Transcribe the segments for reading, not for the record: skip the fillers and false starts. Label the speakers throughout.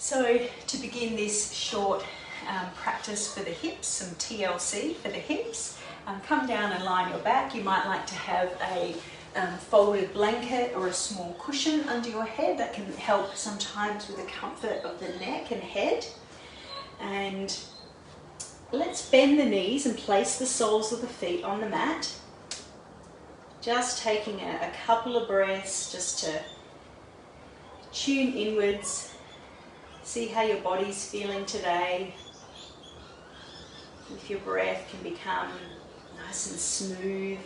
Speaker 1: So to begin this short practice for the hips, some TLC for the hips, come down and lie on your back. You might like to have a folded blanket or a small cushion under your head. That can help sometimes with the comfort of the neck and head. And let's bend the knees and place the soles of the feet on the mat. Just taking a couple of breaths just to tune inwards. See how your body's feeling today. If your breath can become nice and smooth.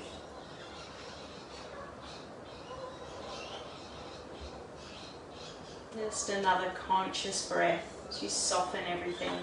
Speaker 1: Just another conscious breath as you soften everything.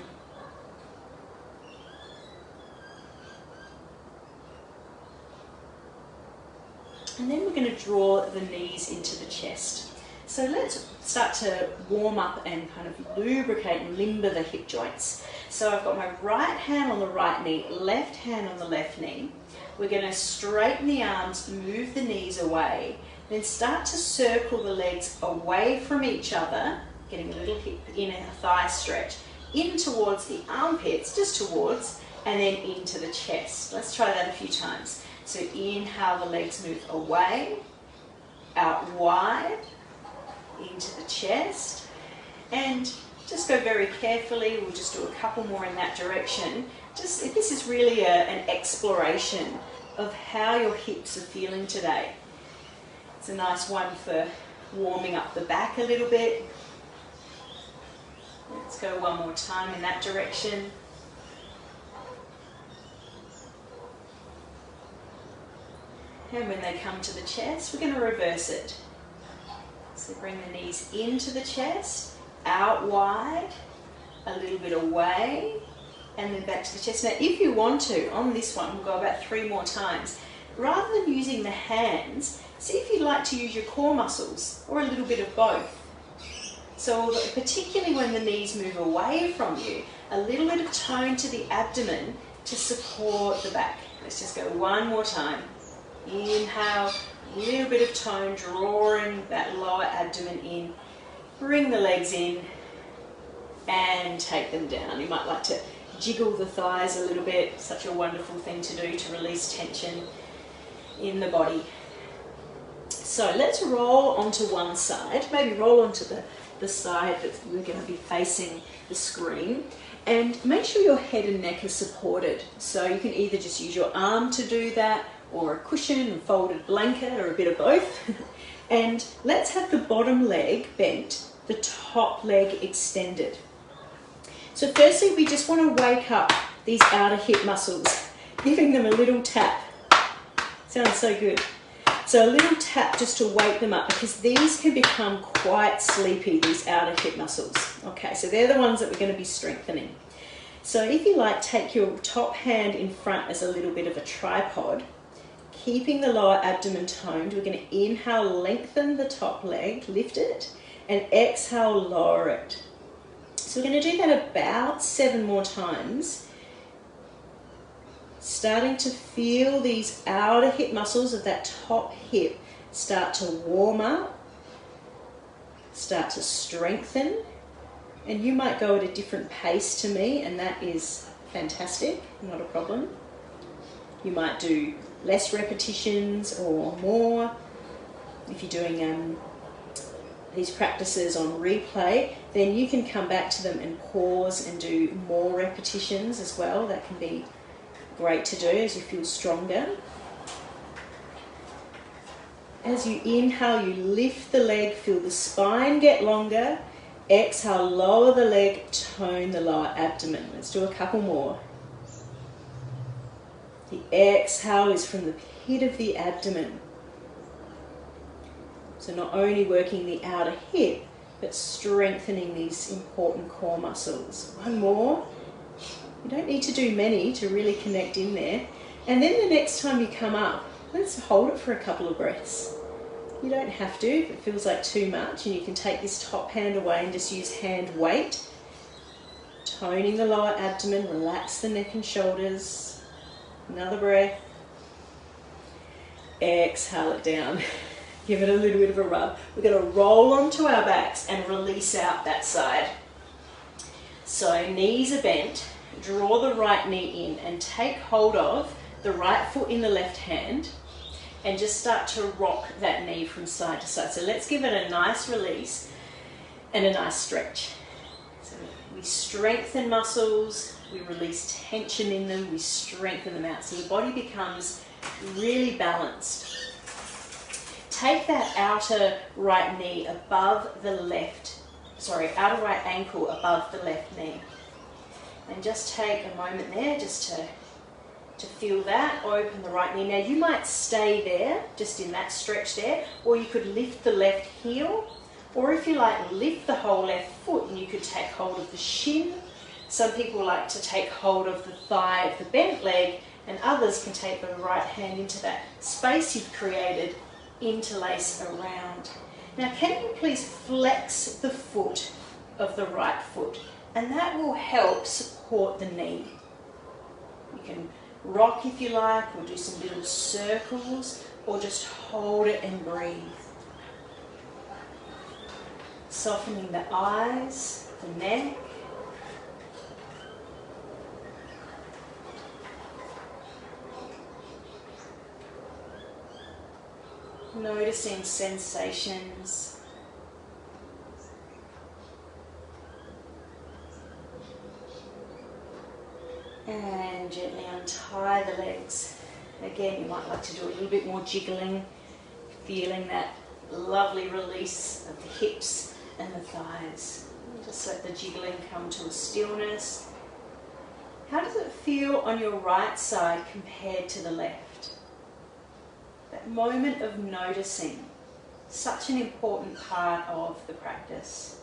Speaker 1: And then we're going to draw the knees into the chest. So let's start to warm up and kind of lubricate and limber the hip joints. So I've got my right hand on the right knee, left hand on the left knee. We're going to straighten the arms, move the knees away, then start to circle the legs away from each other, getting a little hip in a thigh stretch, in towards the armpits, just towards, and then into the chest. Let's try that a few times. So inhale, the legs move away, out wide, into the chest, and just go very carefully. We'll just do a couple more in that direction. This is really an exploration of how your hips are feeling today. It's a nice one for warming up the back a little bit. Let's go one more time in that direction. And when they come to the chest, we're going to reverse it. So bring the knees into the chest, out wide, a little bit away, and then back to the chest. Now, if you want to, on this one, we'll go about 3 more times. Rather than using the hands, see if you'd like to use your core muscles, or a little bit of both. So particularly when the knees move away from you, a little bit of tone to the abdomen to support the back. Let's just go one more time. Inhale, a little bit of tone, drawing that lower abdomen in. Bring the legs in and take them down. You might like to jiggle the thighs a little bit. Such a wonderful thing to do to release tension in the body. So let's roll onto one side. Maybe roll onto the side that we're going to be facing the screen. And make sure your head and neck are supported. So you can either just use your arm to do that, or a cushion, a folded blanket, or a bit of both. And let's have the bottom leg bent, the top leg extended. So firstly, we just want to wake up these outer hip muscles, giving them a little tap. Sounds so good. So a little tap just to wake them up, because these can become quite sleepy, these outer hip muscles. Okay, so they're the ones that we're going to be strengthening. So if you like, take your top hand in front as a little bit of a tripod. Keeping the lower abdomen toned, we're going to inhale, lengthen the top leg, lift it, and exhale, lower it. So we're going to do that about 7 more times. Starting to feel these outer hip muscles of that top hip start to warm up, start to strengthen, and you might go at a different pace to me, and that is fantastic, not a problem. You might do less repetitions or more. If you're doing these practices on replay, then you can come back to them and pause and do more repetitions as well. That can be great to do as you feel stronger. As you inhale, you lift the leg, feel the spine get longer. Exhale, lower the leg, tone the lower abdomen. Let's do a couple more. The exhale is from the pit of the abdomen. So not only working the outer hip, but strengthening these important core muscles. One more. You don't need to do many to really connect in there. And then the next time you come up, let's hold it for a couple of breaths. You don't have to if it feels like too much, and you can take this top hand away and just use hand weight. Toning the lower abdomen, relax the neck and shoulders. Another breath. Exhale it down. Give it a little bit of a rub. We're going to roll onto our backs and release out that side. So knees are bent, draw the right knee in and take hold of the right foot in the left hand and just start to rock that knee from side to side. So let's give it a nice release and a nice stretch. So we strengthen muscles, we release tension in them, we strengthen them out. So your body becomes really balanced. Take that outer right knee above the outer right ankle above the left knee. And just take a moment there just to feel that, open the right knee. Now you might stay there, just in that stretch there, or you could lift the left heel, or if you like, lift the whole left foot and you could take hold of the shin. Some people like to take hold of the thigh of the bent leg, and others can take the right hand into that space you've created, interlace around. Now can you please flex the foot of the right foot, and that will help support the knee. You can rock if you like, or do some little circles, or just hold it and breathe. Softening the eyes, the neck. Noticing sensations. And gently untie the legs. Again, you might like to do a little bit more jiggling, feeling that lovely release of the hips and the thighs. And just let the jiggling come to a stillness. How does it feel on your right side compared to the left? That moment of noticing, such an important part of the practice.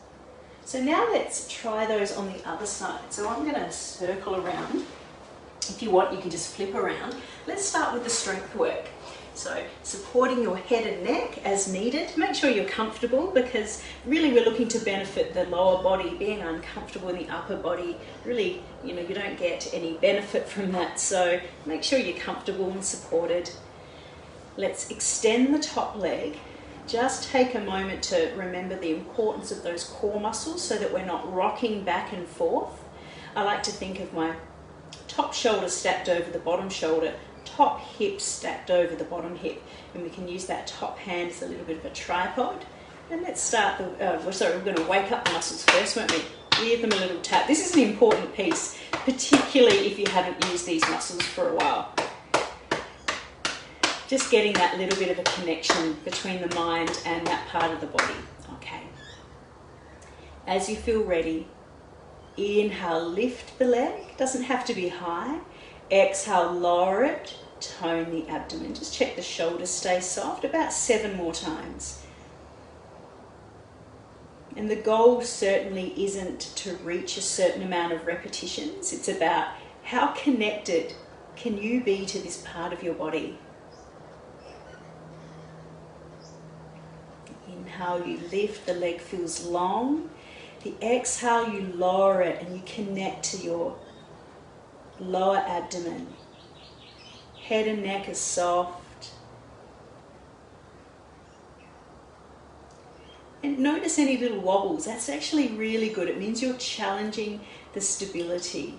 Speaker 1: So now let's try those on the other side. So I'm going to circle around. If you want, you can just flip around. Let's start with the strength work. So supporting your head and neck as needed. Make sure you're comfortable, because really we're looking to benefit the lower body. Being uncomfortable in the upper body, really, you don't get any benefit from that. So make sure you're comfortable and supported. Let's extend the top leg. Just take a moment to remember the importance of those core muscles so that we're not rocking back and forth. I like to think of my top shoulder stacked over the bottom shoulder, top hip stacked over the bottom hip, and we can use that top hand as a little bit of a tripod. And let's start we're going to wake up the muscles first, won't we? Give them a little tap. This is an important piece, particularly if you haven't used these muscles for a while. Just getting that little bit of a connection between the mind and that part of the body. Okay. As you feel ready, inhale, lift the leg. Doesn't have to be high. Exhale, lower it. Tone the abdomen. Just check the shoulders stay soft. About 7 more times. And the goal certainly isn't to reach a certain amount of repetitions. It's about how connected can you be to this part of your body. Inhale, you lift, the leg feels long. The exhale, you lower it and you connect to your lower abdomen. Head and neck are soft. And notice any little wobbles. That's actually really good. It means you're challenging the stability,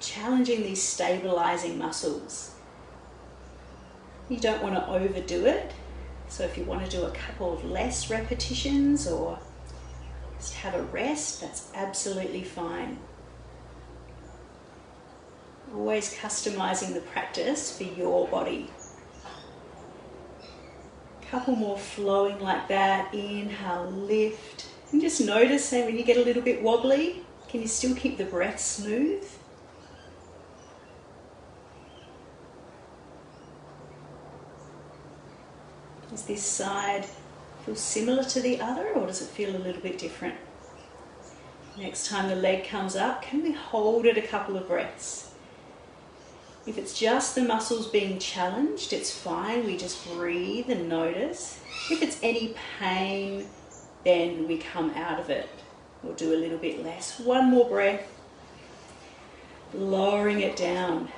Speaker 1: challenging these stabilizing muscles. You don't want to overdo it. So if you want to do a couple of less repetitions or just have a rest, that's absolutely fine. Always customizing the practice for your body. Couple more flowing like that. Inhale, lift. And just notice, when you get a little bit wobbly, can you still keep the breath smooth? Does this side feel similar to the other, or does it feel a little bit different? Next time the leg comes up, can we hold it a couple of breaths? If it's just the muscles being challenged, it's fine. We just breathe and notice. If it's any pain, then we come out of it. We'll do a little bit less. 1 more breath. Lowering it down.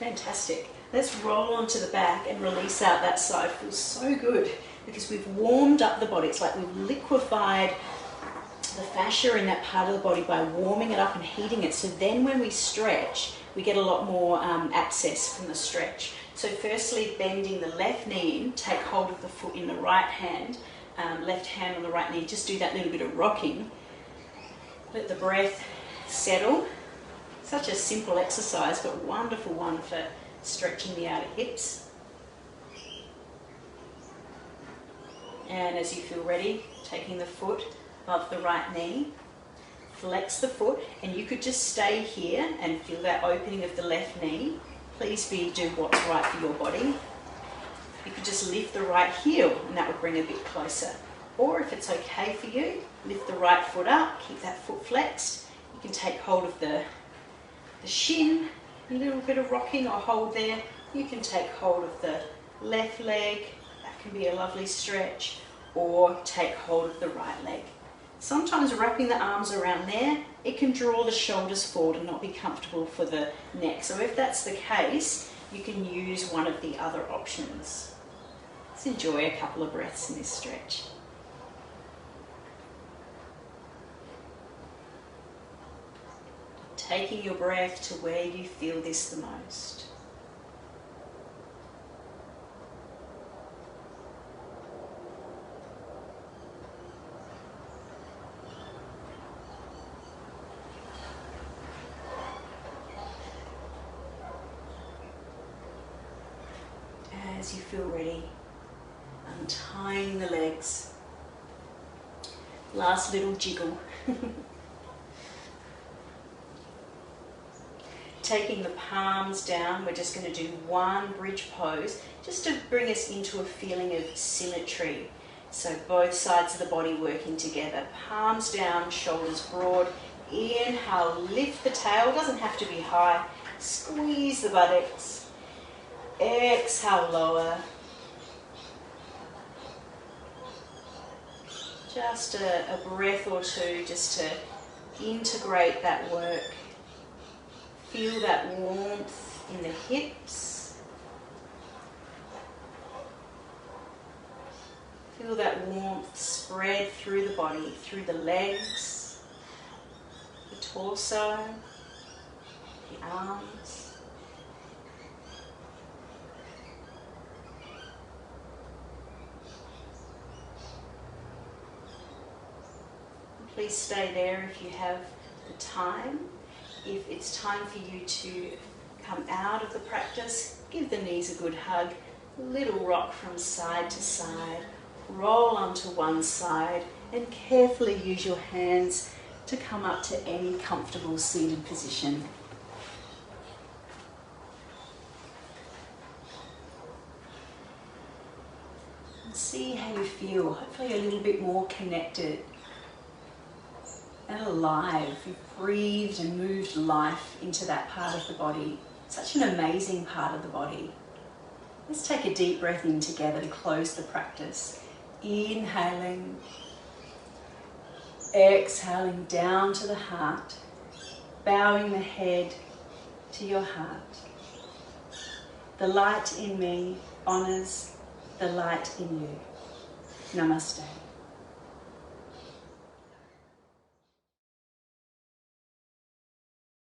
Speaker 1: Fantastic. Let's roll onto the back and release out that side. Feels so good because we've warmed up the body. It's like we've liquefied to the fascia in that part of the body by warming it up and heating it. So then when we stretch, we get a lot more access from the stretch. So firstly, bending the left knee in, take hold of the foot in the right hand, left hand on the right knee, just do that little bit of rocking. Let the breath settle. Such a simple exercise, but wonderful one for stretching the outer hips. And as you feel ready, taking the foot above the right knee, flex the foot, and you could just stay here and feel that opening of the left knee. Please do what's right for your body. You could just lift the right heel, and that would bring a bit closer. Or if it's okay for you, lift the right foot up, keep that foot flexed. You can take hold of the shin, a little bit of rocking or hold there. You can take hold of the left leg, that can be a lovely stretch, or take hold of the right leg. Sometimes wrapping the arms around there, it can draw the shoulders forward and not be comfortable for the neck. So if that's the case, you can use one of the other options. Let's enjoy a couple of breaths in this stretch. Taking your breath to where you feel this the most. As you feel ready, untying the legs. Last little jiggle. Taking the palms down, we're just going to do one bridge pose just to bring us into a feeling of symmetry. So both sides of the body working together. Palms down, shoulders broad. Inhale, lift the tail, doesn't have to be high. Squeeze the buttocks. Exhale, lower. Just a breath or two just to integrate that work. Feel that warmth in the hips. Feel that warmth spread through the body, through the legs, the torso, the arms. Please stay there if you have the time. If it's time for you to come out of the practice, give the knees a good hug, little rock from side to side, roll onto one side, and carefully use your hands to come up to any comfortable seated position. And see how you feel, hopefully a little bit more connected and alive. You've breathed and moved life into that part of the body. Such an amazing part of the body. Let's take a deep breath in together to close the practice. Inhaling, exhaling down to the heart, bowing the head to your heart. The light in me honors the light in you. Namaste.